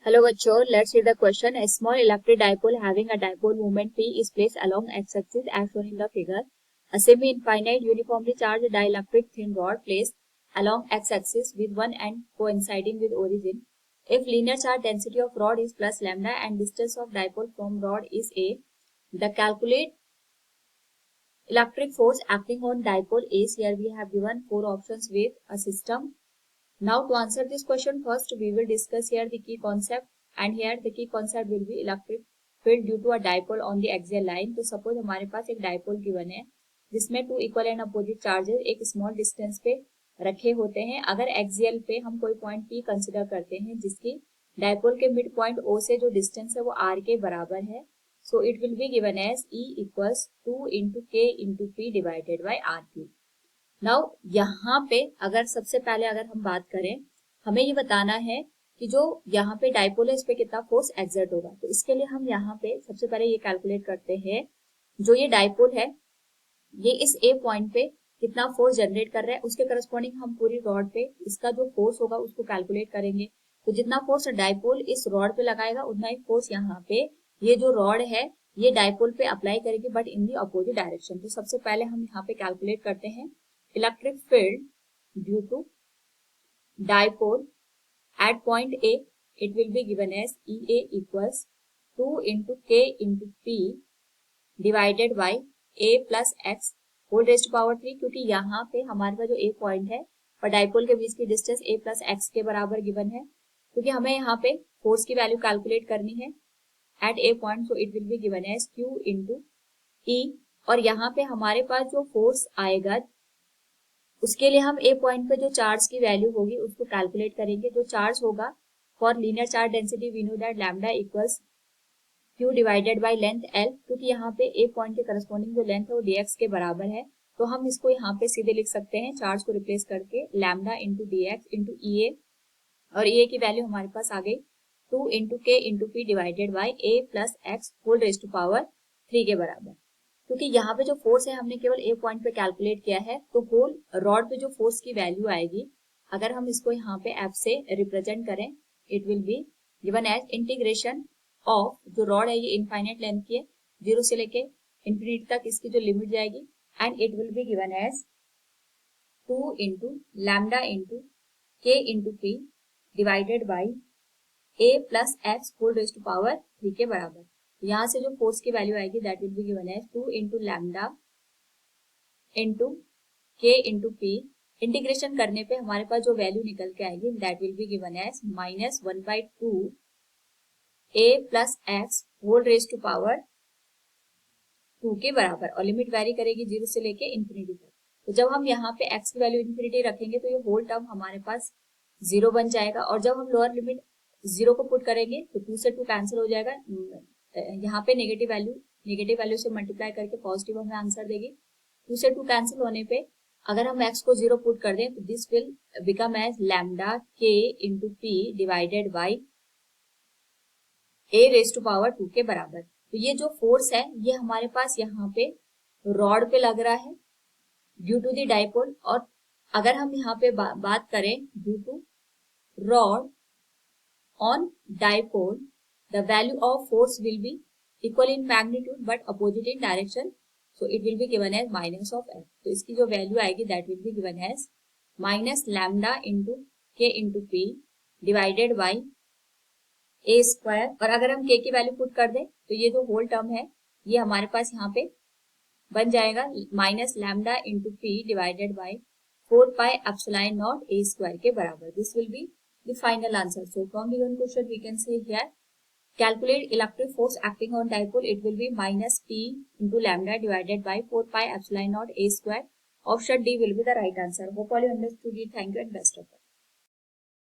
Hello बच्चों, let's read the question. A small electric dipole having a dipole moment P is placed along x-axis as shown in the figure. A semi-infinite uniformly charged dielectric thin rod placed along x-axis with one end coinciding with origin. If linear charge density of rod is plus lambda and distance of dipole from rod is a, the calculate electric force acting on dipole is. Here we have given 4 options with a system. Now to answer this question, first we will discuss here the key concept, and here the key concept will be electric field due to a dipole on the axial line. तो suppose हमारे पास एक dipole given है जिसमें 2 equal and opposite charges एक small distance पे रखे होते हैं. अगर axial पे हम कोई point P consider करते हैं जिसकी dipole के mid point O से जो distance है वो R के बराबर है, so it will be given as E equals 2 into K into P divided by R cube. Now यहाँ पे अगर सबसे पहले अगर हम बात करें, हमें ये बताना है कि जो यहाँ पे डाइपोल है इस पे कितना फोर्स एक्सर्ट होगा. तो इसके लिए हम यहाँ पे सबसे पहले ये कैलकुलेट करते हैं, जो ये डाइपोल है ये इस ए पॉइंट पे कितना फोर्स जनरेट कर रहा है उसके करस्पॉन्डिंग हम पूरी रॉड पे इसका जो फोर्स होगा उसको कैलकुलेट करेंगे. तो जितना फोर्स डाइपोल इस रॉड पे लगाएगा उतना ही फोर्स यहाँ पे ये जो रॉड है ये डाइपोल पे अप्लाई करेगी, but in the opposite direction. तो सबसे पहले हम यहाँ पे कैलकुलेट करते हैं electric field due to dipole at point A. It will be given as EA equals 2 into K into P divided by A plus X whole raised to power 3. क्योंकि यहाँ पे हमारे पास जो A पॉइंट है और डाइपोल के बीच की डिस्टेंस A plus X के बराबर गिवन है, क्योंकि हमें यहाँ पे फोर्स की वैल्यू कैलकुलेट करनी है at A point, so it will be given as Q into E. और यहाँ पे हमारे पास जो फोर्स आएगा उसके लिए हम ए पॉइंट पे जो चार्ज की वैल्यू होगी उसको कैलकुलेट करेंगे. जो चार्ज होगा for linear charge density we know that lambda equals Q divided by length L. क्योंकि यहाँ पे ए पॉइंट के करस्पॉन्डिंग जो लेंथ है वो dx के बराबर है, तो हम इसको यहाँ पे सीधे लिख सकते हैं चार्ज को रिप्लेस करके लैम्डा इंटू dx इंटू ई, और ए की वैल्यू हमारे पास आ गई 2 into K into P divided by A plus X whole raise to power 3 के बराबर. क्योंकि यहाँ पे जो फोर्स है हमने केवल ए पॉइंट पे कैलकुलेट किया है, तो होल रॉड पे जो फोर्स की वैल्यू आएगी अगर हम इसको यहाँ पे एफ से रिप्रेजेंट करें, it will be given as integration of, जो रॉड है ये इनफाइनाइट लेंथ की है, 0 से लेके इंफिनिटी तक इसकी जो लिमिट जाएगी, and it will be given as 2 into lambda into K into P divided by A plus X whole raise to power 3 के बराबर. यहाँ से जो फोर्स की वैल्यू आएगी that will be given as 2 into lambda into K into P. Integration करने पे हमारे पास जो वैल्यू निकल के आएगी that will be given as -1/2 A plus X whole raise to power 2 के बराबर, और लिमिट वेरी करेगी 0 से लेके इंफिनिटी तक. तो जब हम यहाँ पे एक्स की वैल्यू इंफिनिटी रखेंगे तो ये होल टर्म हमारे पास 0 बन जाएगा, और जब हम लोअर लिमिट 0 को पुट करेंगे तो 2 से 2 कैंसिल हो जाएगा. यहाँ पे नेगेटिव वैल्यू से मल्टीप्लाई करके पॉजिटिव हमें आंसर देगी. 2 से 2 कैंसिल होने पे अगर हम x को 0 पुट कर दें तो this will become as lambda k into P divided by a raise to power 2 के बराबर. तो ये जो फोर्स है ये हमारे पास यहाँ पे रॉड पे लग रहा है ड्यू टू द डाइपोल, और अगर हम यहाँ पे बात करें due to rod on dipole, the value of force will be equal in magnitude but opposite in direction, so it will be given as minus of f. तो इसकी जो वैल्यू आएगी that will be given as minus lambda into k into p divided by a square. और अगर हम k की value put कर दें तो ये जो होल टर्म है ये हमारे पास यहाँ पे बन जाएगा minus lambda into P divided by 4 pi epsilon naught a square के बराबर. This will be the final answer. So from given question we can say here calculate electric force acting on dipole. It will be minus P into lambda divided by 4 pi epsilon naught a square. Option D will be the right answer. Hope all you understood it. Thank you and best of luck.